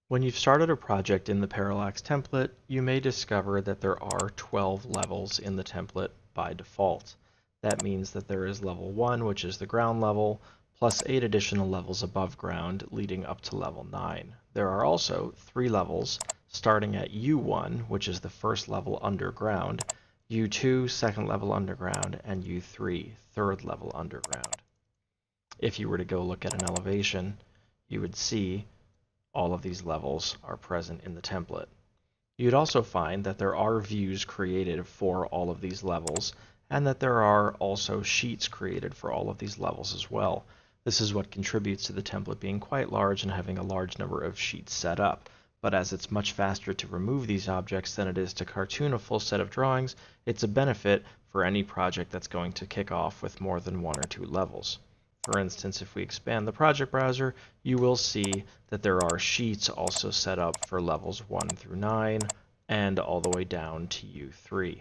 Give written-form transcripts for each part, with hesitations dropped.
When you've started a project in the Parallax template, you may discover that there are 12 levels in the template by default. That means that there is level 1, which is the ground level, plus 8 additional levels above ground, leading up to level 9. There are also 3 levels, starting at U1, which is the first level underground, U2, second level underground, and U3, third level underground. If you were to go look at an elevation, you would see all of these levels are present in the template. You'd also find that there are views created for all of these levels, and that there are also sheets created for all of these levels as well. This is what contributes to the template being quite large and having a large number of sheets set up. But as it's much faster to remove these objects than it is to cartoon a full set of drawings, it's a benefit for any project that's going to kick off with more than 1 or 2 levels. For instance, if we expand the project browser, you will see that there are sheets also set up for levels 1 through 9 and all the way down to U3.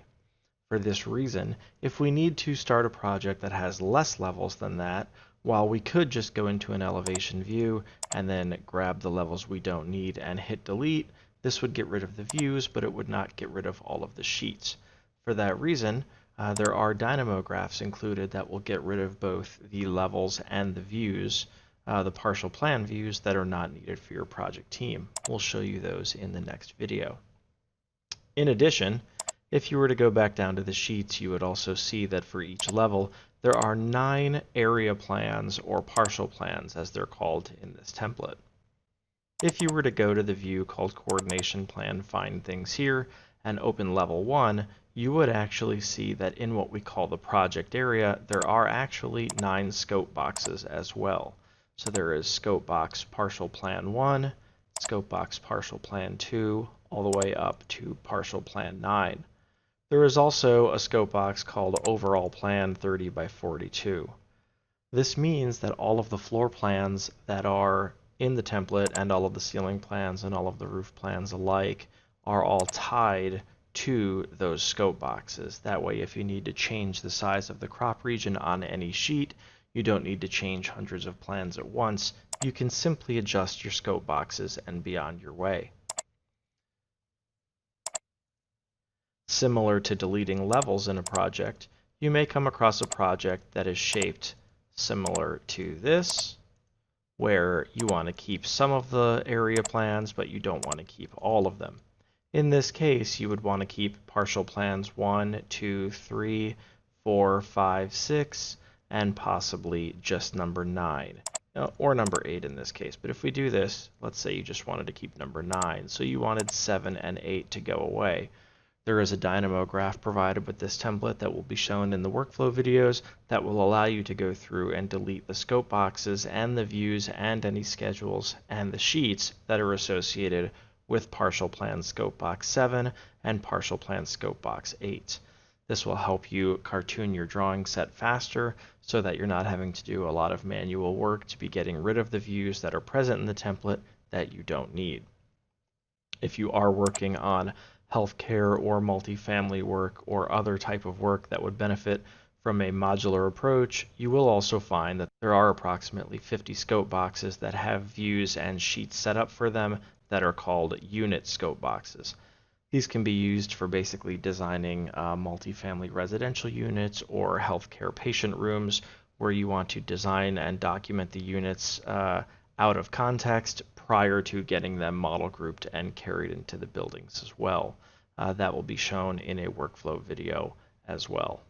For this reason, if we need to start a project that has less levels than that, while we could just go into an elevation view and then grab the levels we don't need and hit delete, this would get rid of the views, but it would not get rid of all of the sheets. For that reason, there are Dynamo Graphs included that will get rid of both the levels and the views, the partial plan views that are not needed for your project team. We'll show you those in the next video. In addition, if you were to go back down to the sheets, you would also see that for each level, there are 9 area plans or partial plans, as they're called in this template. If you were to go to the view called Coordination Plan, Find Things Here, and open level 1, you would actually see that in what we call the project area, there are actually 9 scope boxes as well. So there is scope box partial plan 1, scope box partial plan 2, all the way up to partial plan 9. There is also a scope box called overall plan 30 by 42. This means that all of the floor plans that are in the template and all of the ceiling plans and all of the roof plans alike are all tied to those scope boxes. That way, if you need to change the size of the crop region on any sheet, you don't need to change hundreds of plans at once. You can simply adjust your scope boxes and be on your way. Similar to deleting levels in a project, you may come across a project that is shaped similar to this, where you want to keep some of the area plans, but you don't want to keep all of them. In this case, you would want to keep partial plans 1, 2, 3, 4, 5, 6, and possibly just number 9, or number 8 in this case. But if we do this, let's say you just wanted to keep number 9, so you wanted 7 and 8 to go away. There is a Dynamo Graph provided with this template that will be shown in the workflow videos that will allow you to go through and delete the scope boxes and the views and any schedules and the sheets that are associated with partial plan scope box 7 and partial plan scope box 8. This will help you cartoon your drawing set faster so that you're not having to do a lot of manual work to be getting rid of the views that are present in the template that you don't need. If you are working on healthcare or multifamily work or other type of work that would benefit from a modular approach, you will also find that there are approximately 50 scope boxes that have views and sheets set up for them that are called unit scope boxes. These can be used for basically designing multifamily residential units or healthcare patient rooms where you want to design and document the units out of context prior to getting them model grouped and carried into the buildings as well. That will be shown in a workflow video as well.